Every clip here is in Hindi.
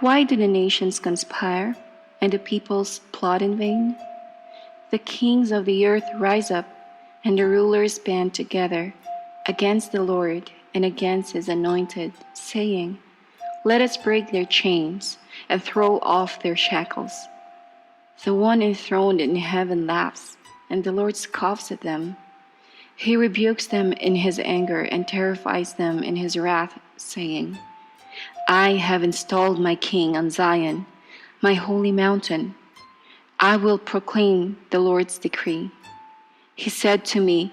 Why do the nations conspire, and the peoples plot in vain? The kings of the earth rise up, and the rulers band together against the Lord and against his anointed, saying, Let us break their chains and throw off their shackles. The one enthroned in heaven laughs, and the Lord scoffs at them. He rebukes them in his anger and terrifies them in his wrath, saying, I have installed my king on Zion, my holy mountain. I will proclaim the Lord's decree. He said to me,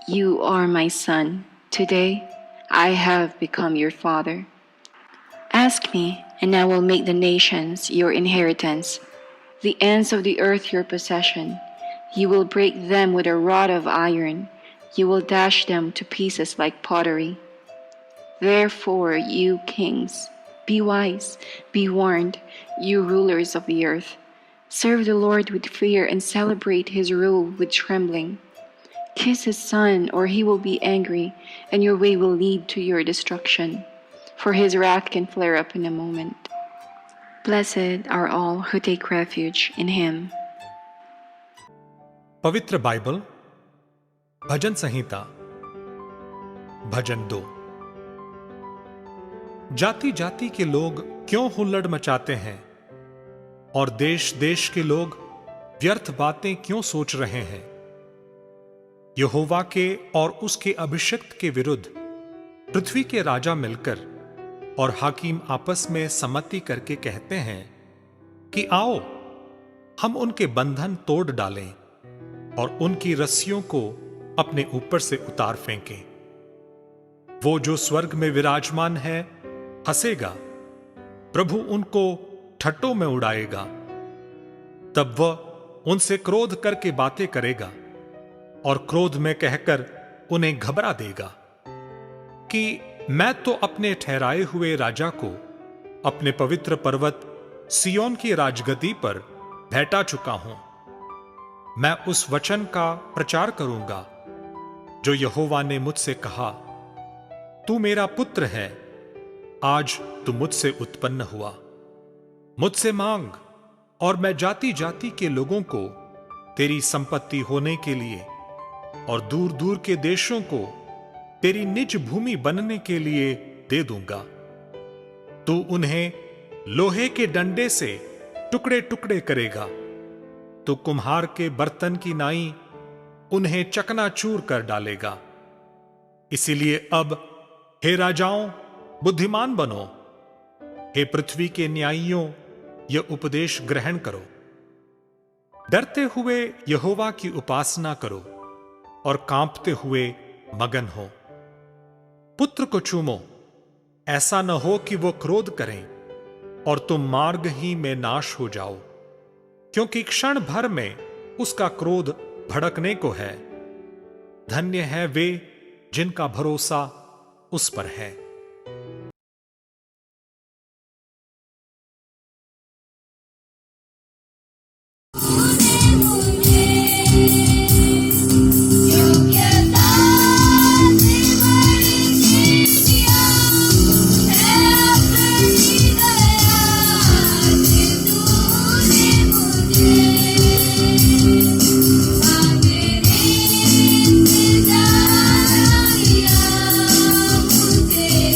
You are my son. Today I have become your father. Ask me, and I will make the nations your inheritance, the ends of the earth your possession. You will break them with a rod of iron. You will dash them to pieces like pottery. Therefore, you kings, be wise, be warned, you rulers of the earth. Serve the Lord with fear and celebrate his rule with trembling. Kiss his son, or he will be angry, and your way will lead to your destruction, for his wrath can flare up in a moment. Blessed are all who take refuge in him. पवित्र बाइबल, भजन संहिता, भजन 2। जाति जाति के लोग क्यों हुल्लड़ मचाते हैं, और देश देश के लोग व्यर्थ बातें क्यों सोच रहे हैं। यहोवा के और उसके अभिषिक्त के विरुद्ध पृथ्वी के राजा मिलकर और हाकिम आपस में सम्मति करके कहते हैं कि आओ हम उनके बंधन तोड़ डालें और उनकी रस्सियों को अपने ऊपर से उतार फेंकें। वो जो स्वर्ग में विराजमान है हंसेगा, प्रभु उनको ठट्टों में उड़ाएगा। तब वह उनसे क्रोध करके बातें करेगा और क्रोध में कहकर उन्हें घबरा देगा कि मैं तो अपने ठहराए हुए राजा को अपने पवित्र पर्वत सियोन की राजगद्दी पर बैठा चुका हूं। मैं उस वचन का प्रचार करूंगा जो यहोवा ने मुझसे कहा, तू मेरा पुत्र है, आज तू मुझसे उत्पन्न हुआ। मुझसे मांग और मैं जाति जाति के लोगों को तेरी संपत्ति होने के लिए और दूर दूर के देशों को तेरी निज भूमि बनने के लिए दे दूंगा। तू उन्हें लोहे के डंडे से टुकड़े टुकड़े करेगा। तू कुम्हार के बर्तन की नाई उन्हें चकनाचूर कर डालेगा। इसीलिए अब हे राजाओं, बुद्धिमान बनो, हे पृथ्वी के न्यायियों, यह उपदेश ग्रहण करो। डरते हुए यहोवा की उपासना करो और कांपते हुए मगन हो। पुत्र को चूमो, ऐसा न हो कि वो क्रोध करें और तुम मार्ग ही में नाश हो जाओ, क्योंकि क्षण भर में उसका क्रोध भड़कने को है। धन्य है वे जिनका भरोसा उस पर है। Yeah.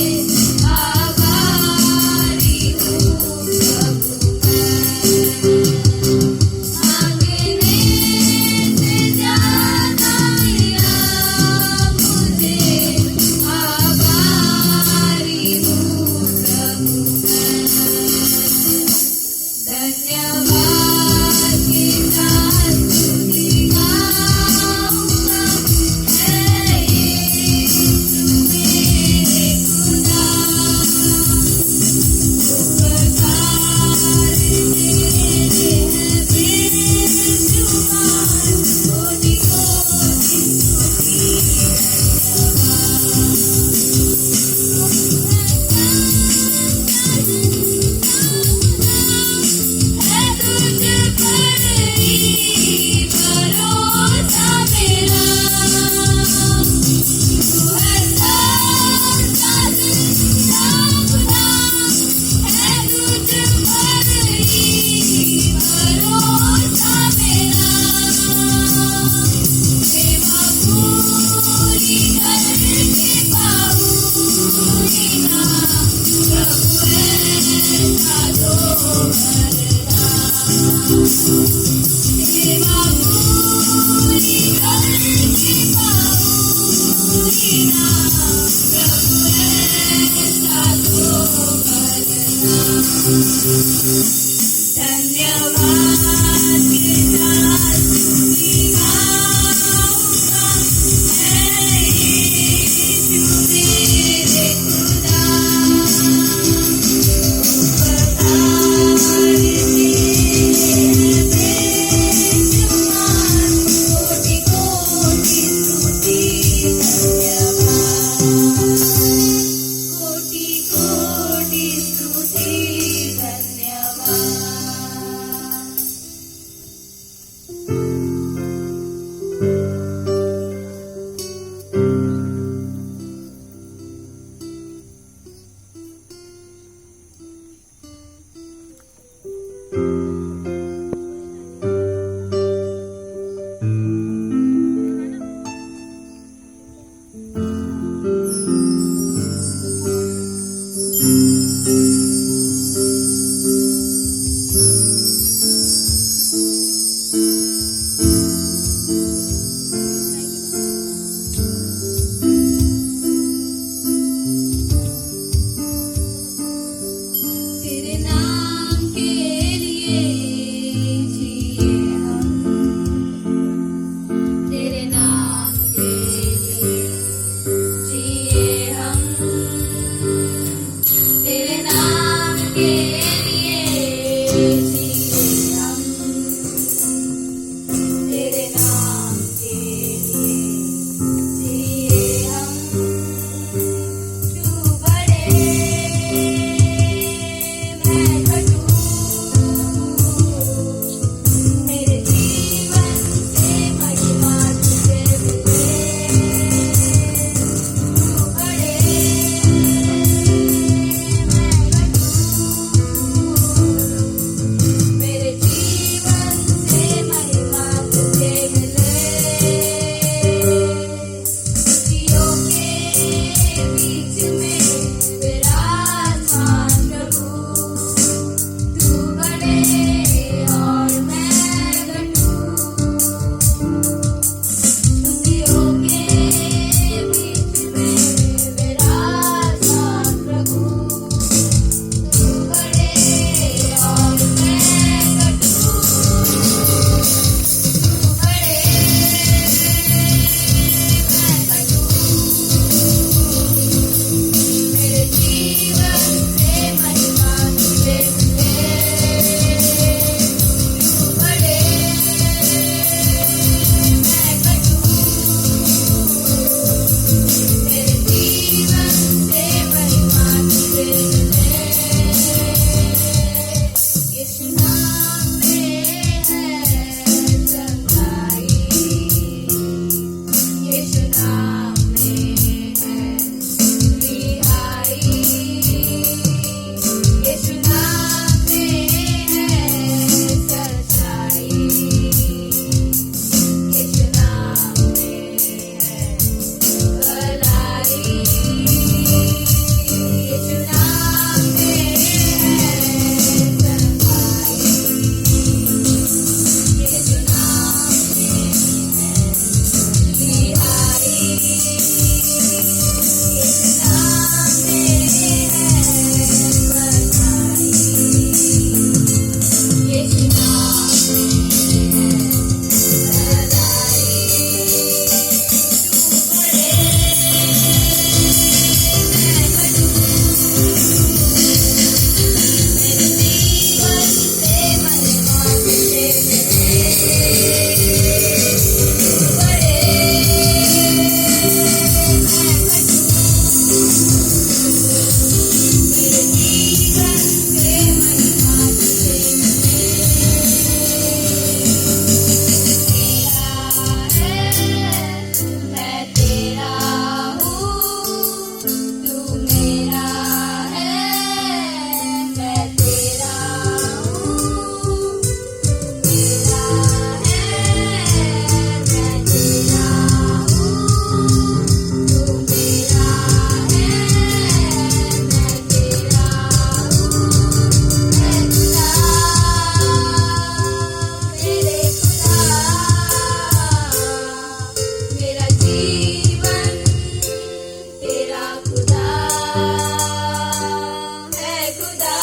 खुदा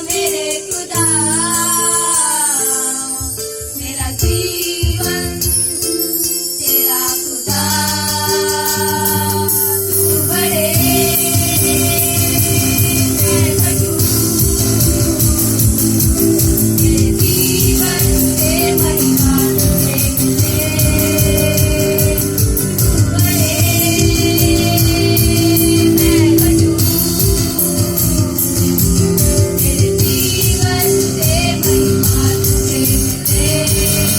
मेरे खुदा मेरा जीवन तेरा खुदा तू बड़े मैं घटूं मेरे जीवन से महिमा तुझे मिले तू बड़े मैं घटूं मेरे जीवन से महिमा तुझे मिले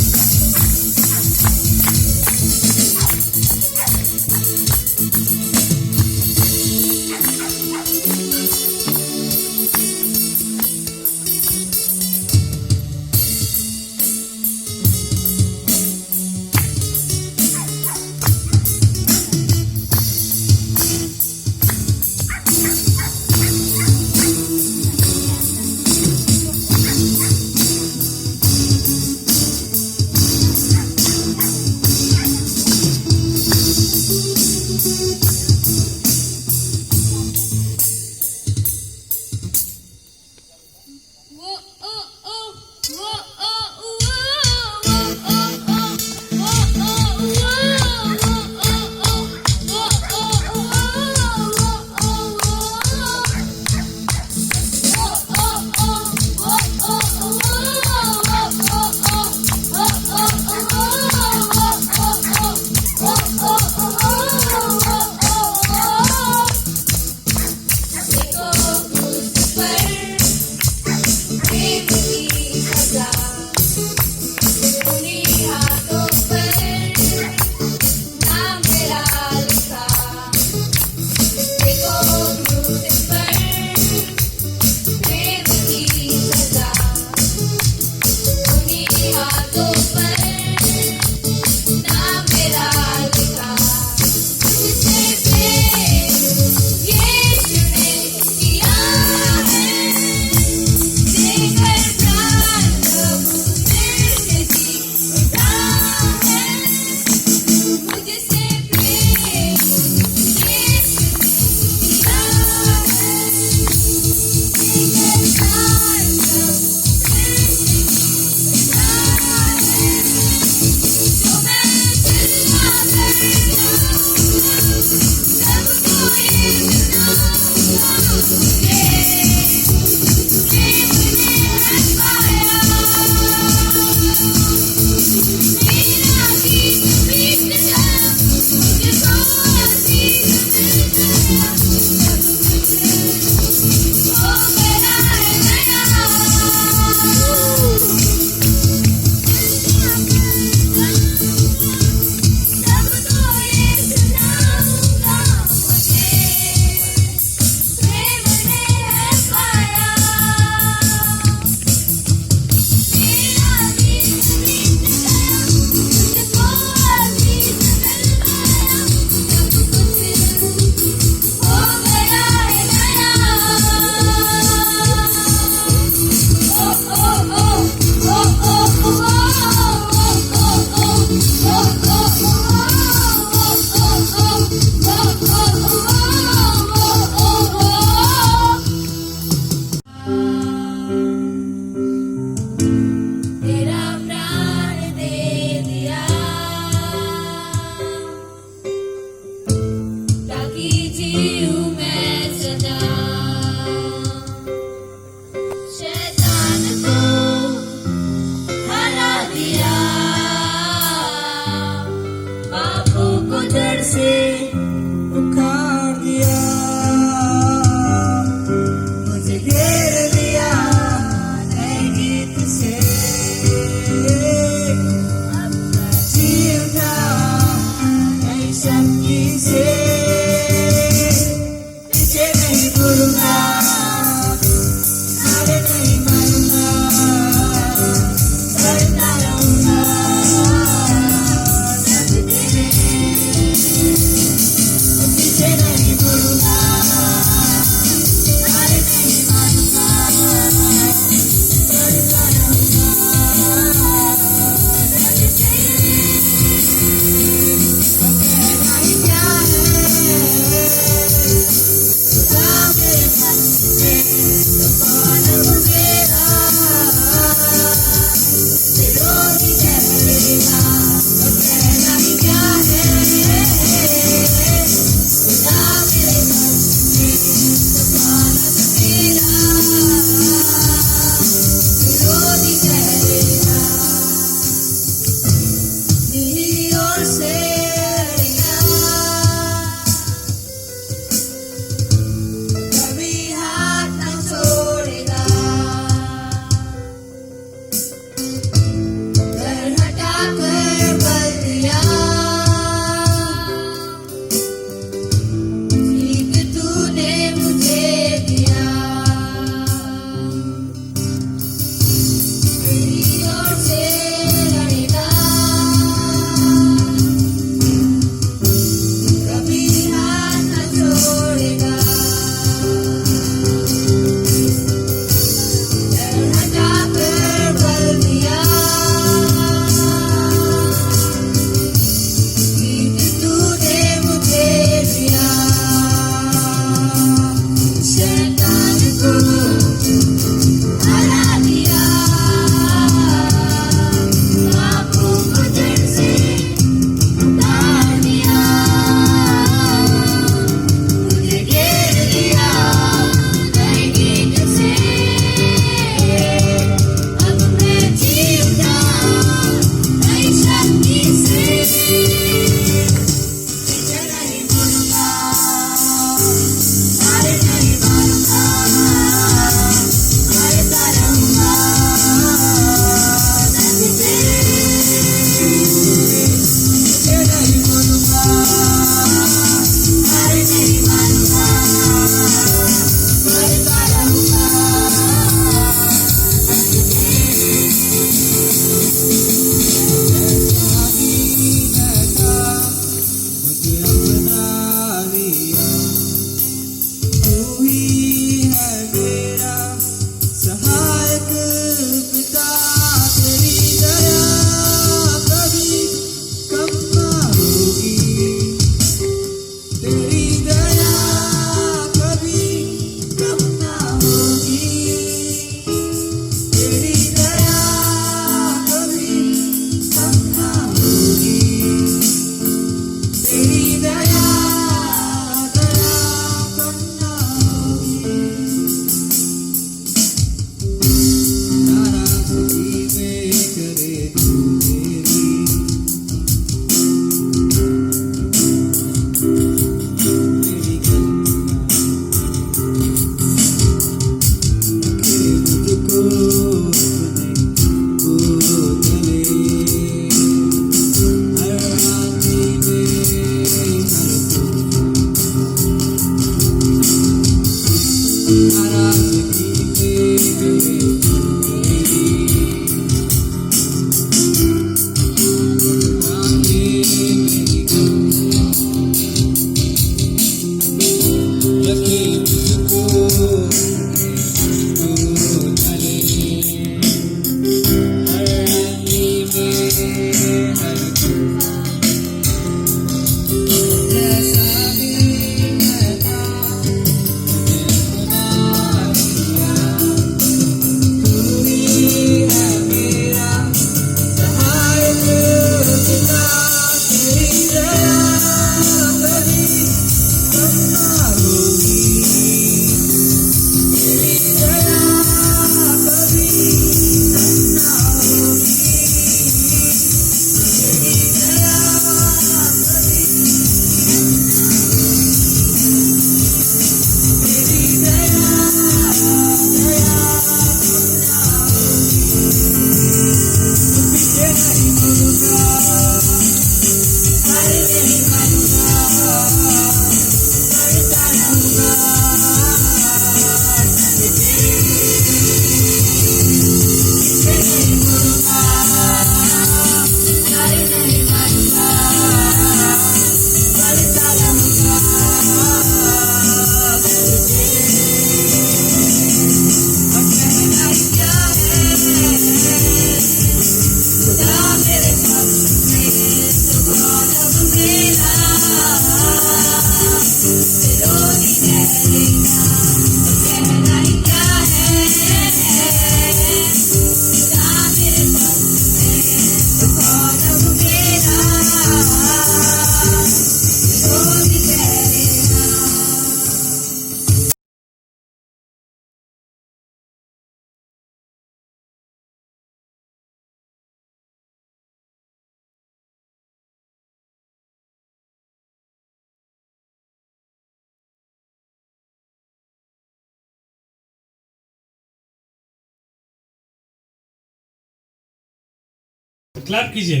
क्लैप कीजिए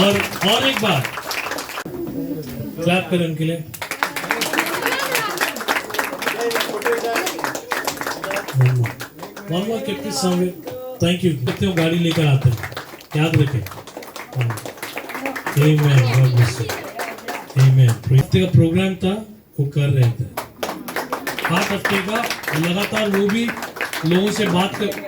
और एक बार क्लैप करें उनके लिए। One more keep this song. Thank you. कितने वो गाड़ी लेकर आते हैं याद रखें। Amen. God bless you. Amen. हफ्ते का प्रोग्राम था वो कर रहे थे 8 हफ्ते का लगातार वो भी लोगों से बात कर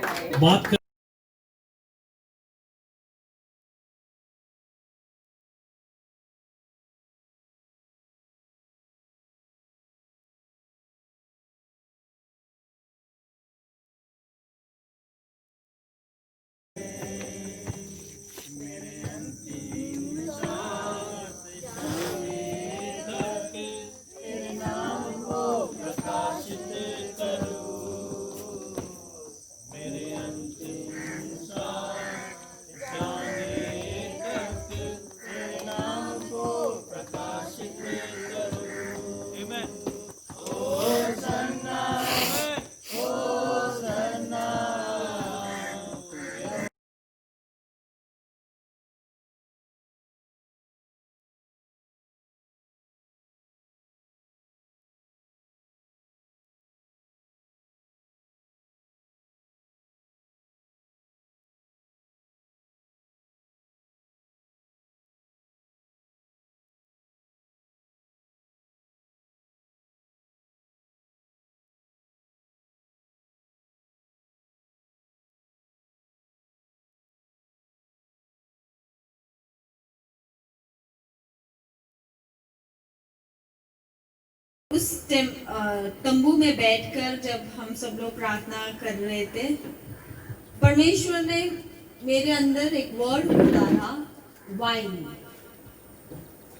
उस तंबू में बैठकर जब हम सब लोग प्रार्थना कर रहे थे, परमेश्वर ने मेरे अंदर एक वर्ड डाला, वाइन।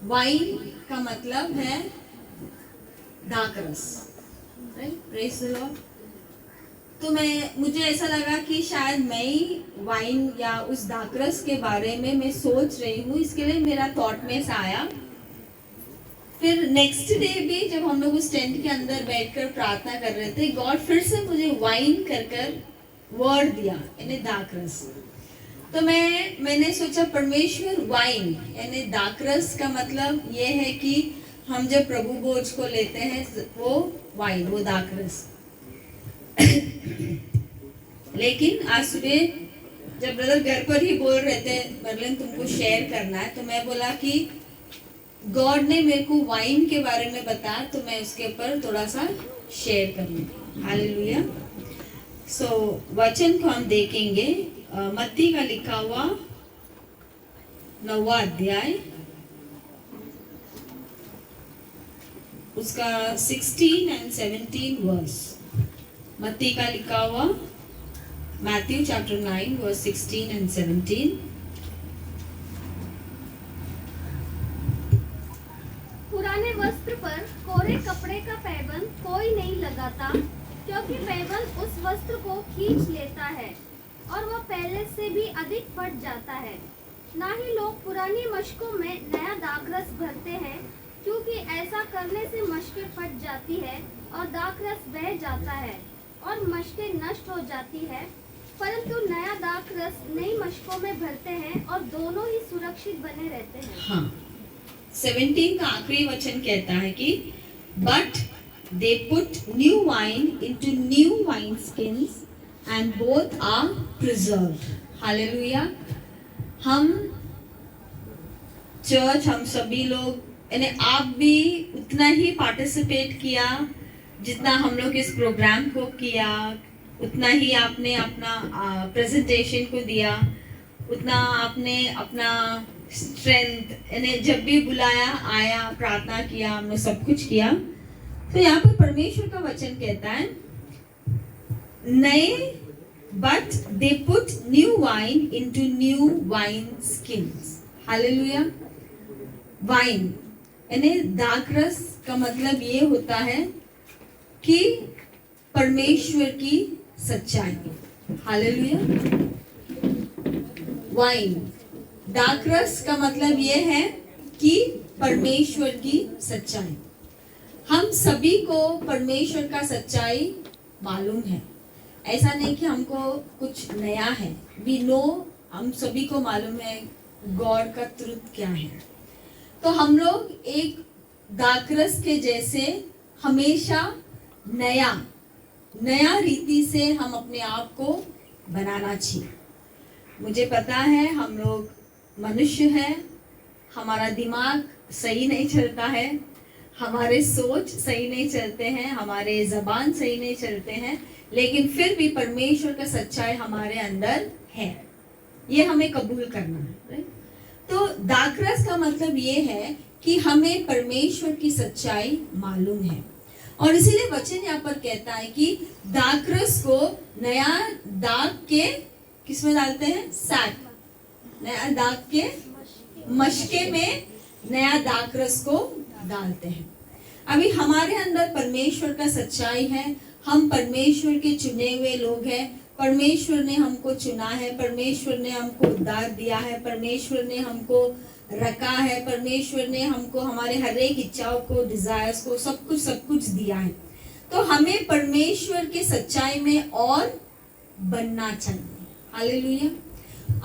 वाइन का मतलब है दाकरस, प्रेज द लॉर्ड। तो मुझे ऐसा लगा कि शायद मैं ही वाइन या उस दाकरस के बारे में मैं सोच रही हूँ, इसके लिए मेरा थॉट में से आया। फिर नेक्स्ट डे भी जब हम लोग उस टेंट के अंदर बैठकर प्रार्थना कर रहे थे, गॉड फिर से मुझे वाइन कर वर्ड दिया, यानी दाकरस। तो मैंने सोचा परमेश्वर वाइन यानी दाकरस का मतलब ये है कि हम जब प्रभु भोज को लेते हैं वो वाइन, वो दाकरस। लेकिन आज सुबह जब ब्रदर घर पर ही बोल रहे थे मरलिन तुमको शेयर करना है, तो मैं बोला कि गॉड ने मेरे को वाइन के बारे में बताया, तो मैं उसके ऊपर थोड़ा सा शेयर करूंगी। हालेलुया। सो वचन को हम देखेंगे मत्ती का लिखा हुआ 9वां अध्याय, उसका 16 and 17 वर्स। मत्ती का लिखा हुआ मैथ्यू चैप्टर 9 वर्स 16 and 17। पुराने वस्त्र पर कोरे कपड़े का पैबंद कोई नहीं लगाता, क्योंकि पैबंद उस वस्त्र को खींच लेता है और वह पहले से भी अधिक फट जाता है। ना ही लोग पुरानी मशकों में नया दाखरस भरते हैं, क्योंकि ऐसा करने से मशकें फट जाती है और दाखरस बह जाता है और मशकें नष्ट हो जाती है। परंतु नया दाखरस नई मशकों में भरते हैं और दोनों ही सुरक्षित बने रहते हैं। हाँ, 17 का आखिरी वचन कहता है कि but they put new wine into new wine skins and both are preserved. Hallelujah. हम चर्च, हम सभी लोग, यानी आप भी उतना ही पार्टिसिपेट किया जितना हम लोग इस प्रोग्राम को किया, उतना ही आपने अपना प्रेजेंटेशन को दिया, उतना आपने अपना स्ट्रेंथ, यानी जब भी बुलाया आया, प्रार्थना किया, हमने सब कुछ किया। तो यहाँ पर परमेश्वर का वचन कहता है नए, but they put new wine into new wine skins. Hallelujah. Wine यानी दाखरस का मतलब ये होता है कि परमेश्वर की सच्चाई। हालेलुया। वाइन, दाखरस का मतलब ये है कि परमेश्वर की सच्चाई। हम सभी को परमेश्वर का सच्चाई मालूम है, ऐसा नहीं कि हमको कुछ नया है। वी नो, हम सभी को मालूम है गॉड का ट्रुथ क्या है। तो हम लोग एक दाखरस के जैसे हमेशा नया नया रीति से हम अपने आप को बनाना चाहिए। मुझे पता है हम लोग मनुष्य हैं, हमारा दिमाग सही नहीं चलता है, हमारे सोच सही नहीं चलते हैं, हमारे जबान सही नहीं चलते हैं, लेकिन फिर भी परमेश्वर का सच्चाई हमारे अंदर है, ये हमें कबूल करना है। राइट? तो दाखरस का मतलब ये है कि हमें परमेश्वर की सच्चाई मालूम है, और इसीलिए वचन यहाँ पर कहता है कि दाखरस को नया दाग के किस में डालते हैं? सैक, नया दाग के मशके में नया दाखरस को डालते हैं। अभी हमारे अंदर परमेश्वर का सच्चाई है, हम परमेश्वर के चुने हुए लोग हैं, परमेश्वर ने हमको चुना है, परमेश्वर ने हमको उद्धार दिया है, परमेश्वर ने हमको रखा है, परमेश्वर ने हमको हमारे हर एक इच्छाओं को, डिजायर्स को, सब कुछ दिया है। तो हमें परमेश्वर के सच्चाई में और बनना चाहिए। हालेलुया।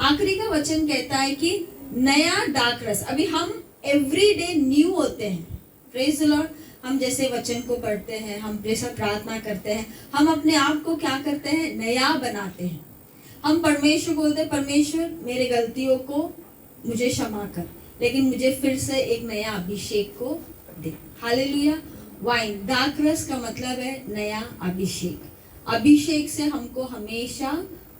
आखिरी का वचन कहता है कि नया दाखरस, अभी हम एवरीडे न्यू होते हैं। Praise the Lord. हम जैसे वचन को पढ़ते हैं, हम जैसा प्रार्थना करते हैं, हम अपने आप को क्या करते हैं? नया बनाते हैं। हम परमेश्वर बोलते हैं, परमेश्वर मेरे गलतियों को मुझे क्षमा कर, लेकिन मुझे फिर से एक नया अभिषेक को दे। हालेलुया। वाइन, दाखरस का मतलब है नया अभिषेक। अभिषेक से हमको हमेशा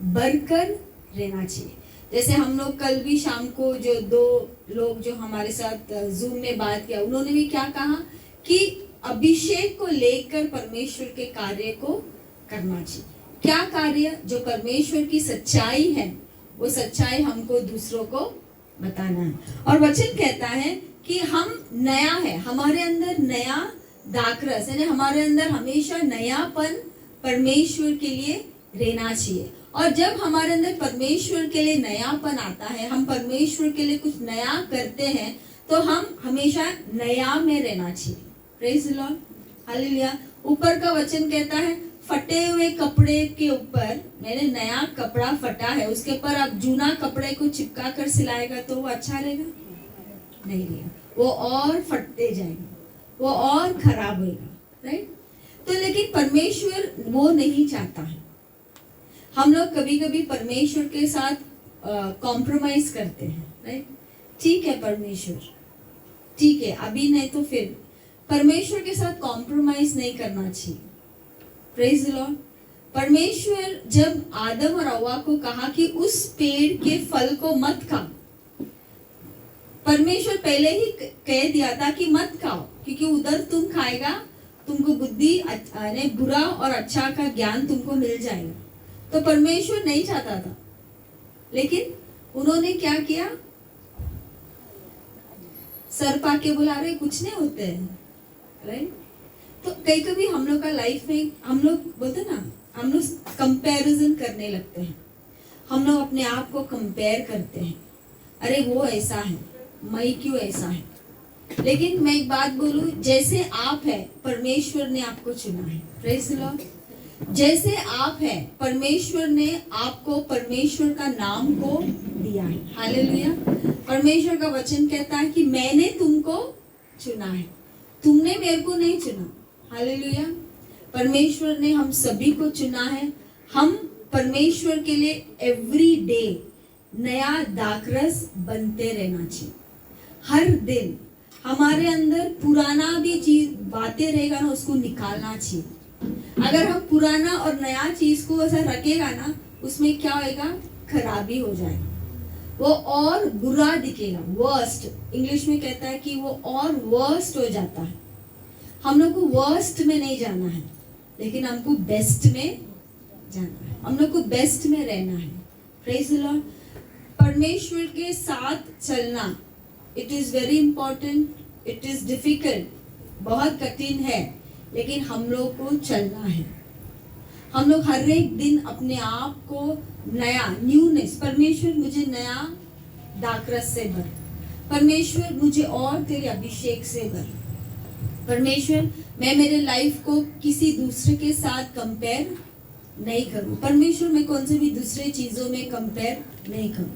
बढ़कर रहना चाहिए। जैसे हम लोग कल भी शाम को जो 2 लोग जो हमारे साथ जूम में बात किया, उन्होंने भी क्या कहा कि अभिषेक को लेकर परमेश्वर के कार्य को करना चाहिए। क्या कार्य? जो परमेश्वर की सच्चाई है, वो सच्चाई हमको दूसरों को बताना है। और वचन कहता है कि हम नया है, हमारे अंदर नया दाखरस, यानी हमारे अंदर हमेशा नयापन परमेश्वर के लिए रहना चाहिए। और जब हमारे अंदर परमेश्वर के लिए नयापन आता है, हम परमेश्वर के लिए कुछ नया करते हैं, तो हम हमेशा नया में रहना चाहिए। Praise the Lord. हालेलुया। ऊपर का वचन कहता है फटे हुए कपड़े के ऊपर, मैंने नया कपड़ा फटा है, उसके ऊपर आप जूना कपड़े को चिपका कर सिलाएगा तो वो अच्छा रहेगा? नहीं रहेगा, वो और फटते जाएगा, वो और खराब होगा। राइट? तो लेकिन परमेश्वर वो नहीं चाहता है। हम लोग कभी कभी परमेश्वर के साथ कॉम्प्रोमाइज करते हैं, राइट? ठीक है परमेश्वर, ठीक है, अभी नहीं तो फिर। परमेश्वर के साथ कॉम्प्रोमाइज नहीं करना चाहिए। Praise the Lord. परमेश्वर जब आदम और हव्वा को कहा कि उस पेड़ के फल को मत खाओ, परमेश्वर पहले ही कह दिया था कि मत खाओ, क्योंकि उधर तुम खाएगा तुमको बुद्धि बुरा और अच्छा का ज्ञान तुमको मिल जाएगा। तो परमेश्वर नहीं चाहता था, लेकिन उन्होंने क्या किया? सर पाके बुला रहे, कुछ नहीं होते हैं, राइट? तो कई कभी हम लोग का लाइफ में हम लोग बोलते ना, हम लोग कंपैरिजन करने लगते हैं। हम लोग अपने आप को कंपेयर करते हैं, अरे वो ऐसा है, मैं क्यों ऐसा है। लेकिन मैं एक बात बोलूं, जैसे आप है परमेश्वर ने आपको चुना है। Praise the Lord. जैसे आप है परमेश्वर ने आपको परमेश्वर का नाम को दिया है। हालेलुया। परमेश्वर का वचन कहता है कि मैंने तुमको चुना है, तुमने मेरे को नहीं चुना। हालेलुया। परमेश्वर ने हम सभी को चुना है। हम परमेश्वर के लिए एवरी डे नया दाखरस बनते रहना चाहिए। हर दिन हमारे अंदर पुराना भी चीज बातें रहेगा ना, उसको निकालना चाहिए। अगर हम पुराना और नया चीज को ऐसा रखेगा ना, उसमें क्या होएगा? खराबी हो जाएगा, वो और बुरा दिखेगा। वर्स्ट इंग्लिश में कहता है कि वो और वर्स्ट हो जाता है। हम लोग को वर्स्ट में नहीं जाना है, लेकिन हमको बेस्ट में जाना है। हम लोग को बेस्ट में रहना है। Praise the Lord. परमेश्वर के साथ चलना, it is very important, it is difficult, बहुत कठिन है, लेकिन हम लोग को चलना है। हम लोग हर एक दिन अपने आप को नया न्यूनेस, परमेश्वर मुझे नया दाखरस से भर, परमेश्वर मुझे और तेरे अभिषेक से भर। परमेश्वर मैं मेरे लाइफ को किसी दूसरे के साथ कंपेयर नहीं करूं। परमेश्वर मैं कौन से भी दूसरे चीजों में कंपेयर नहीं करूं।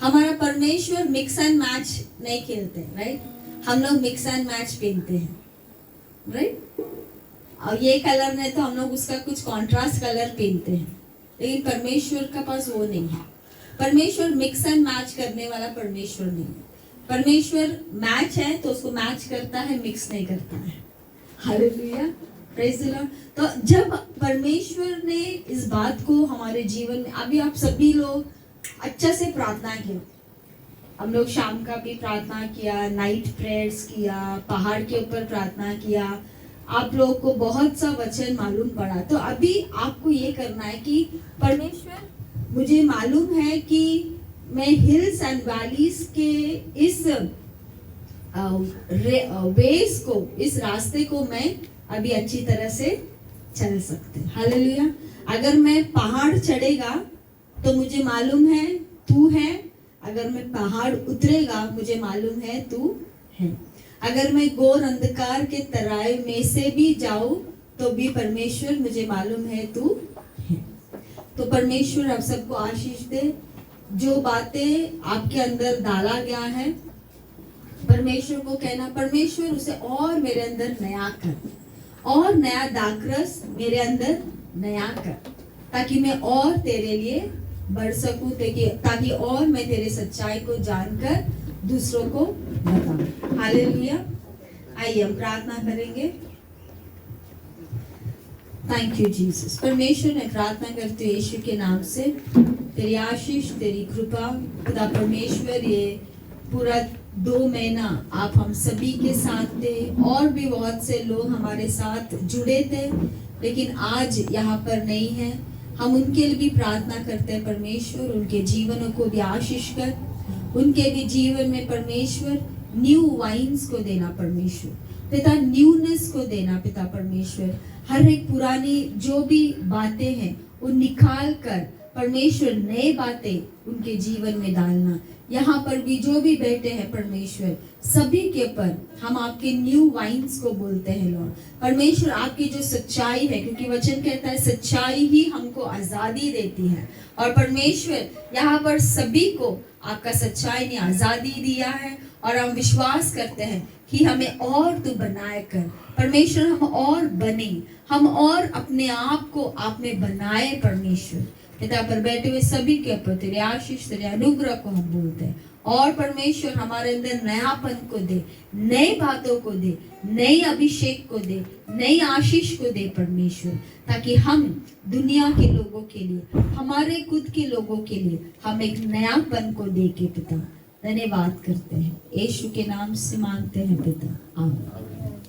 हमारा परमेश्वर मिक्स एंड मैच नहीं खेलते, राइट? हम लोग मिक्स एंड मैच पहनते हैं, राइट? और ये कलर नहीं तो हम लोग उसका कुछ कॉन्ट्रास्ट कलर पहनते हैं, लेकिन परमेश्वर का पास वो नहीं है। परमेश्वर मिक्स एंड मैच करने वाला परमेश्वर नहीं है। परमेश्वर मैच है तो उसको मैच करता है, मिक्स नहीं करता है। Hallelujah, praise the Lord. तो जब परमेश्वर ने इस बात को हमारे जीवन में, अभी आप सभी लोग अच्छा से प्रार्थना किया, हम लोग शाम का भी प्रार्थना किया, नाइट प्रेयर्स किया, पहाड़ के ऊपर प्रार्थना किया, आप लोग को बहुत सा वचन मालूम पड़ा। तो अभी आपको ये करना है कि परमेश्वर, मुझे मालूम है कि मैं हिल्स एंड वैलीज के इस वेज को, इस रास्ते को मैं अभी अच्छी तरह से चल सकते। हालेलुया। अगर मैं पहाड़ चढ़ेगा तो मुझे मालूम है तू है, अगर मैं पहाड़ उतरेगा मुझे मालूम है तू है। अगर मैं घोर अंधकार के तराई में से भी जाऊं तो भी परमेश्वर मुझे मालूम है तू है। तो परमेश्वर आप सबको आशीष दे। जो बातें आपके अंदर डाला गया है, परमेश्वर को कहना, परमेश्वर उसे और मेरे अंदर नया कर, और नया दाखरस मेरे अंदर नया कर, ताकि मैं और तेरे लिए बढ़ सकूं, ताकि और मैं तेरे सच्चाई को जानकर दूसरों को बताऊं। हालेलुया। आइए हम प्रार्थना करेंगे। Thank you Jesus. परमेश्वर मैं प्रार्थना करती हूँ यीशु के नाम से, तेरी आशीष, तेरी कृपा, खुदा परमेश्वर, ये पूरा 2 महीना आप हम सभी के साथ थे, और भी बहुत से लोग हमारे साथ जुड़े थे लेकिन आज यहाँ पर नहीं है। हम उनके लिए भी प्रार्थना करते हैं परमेश्वर, उनके जीवनों को भी आशीष कर, उनके भी जीवन में परमेश्वर न्यू वाइन्स को देना परमेश्वर पिता, न्यूनेस को देना पिता परमेश्वर। हर एक पुरानी जो भी बातें हैं उन निकाल कर परमेश्वर नए बातें उनके जीवन में डालना। यहाँ पर भी जो भी बैठे हैं परमेश्वर, सभी के ऊपर हम आपके न्यू वाइन्स को बोलते हैं लॉर्ड। परमेश्वर आपकी जो सच्चाई है, क्योंकि वचन कहता है सच्चाई ही हमको आजादी देती है, और परमेश्वर यहाँ पर सभी को आपका सच्चाई ने आजादी दिया है, और हम विश्वास करते हैं कि हमें और तू बनाए कर परमेश्वर, हम और बने, हम और अपने आप को आप में बनाए परमेश्वर। पिता पर बैठे हुए सभी के ऊपर तेरे आशीष तेरे अनुग्रह को हम बोलते हैं और परमेश्वर हमारे अंदर नयापन को दे, नई बातों को दे, नई अभिषेक को दे, नई आशीष को दे परमेश्वर, ताकि हम दुनिया के लोगों के लिए, हमारे खुद के लोगों के लिए हम एक नयापन को दे के पिता धन्यवाद करते हैं। यीशु के नाम से मांगते हैं पिता, आमीन।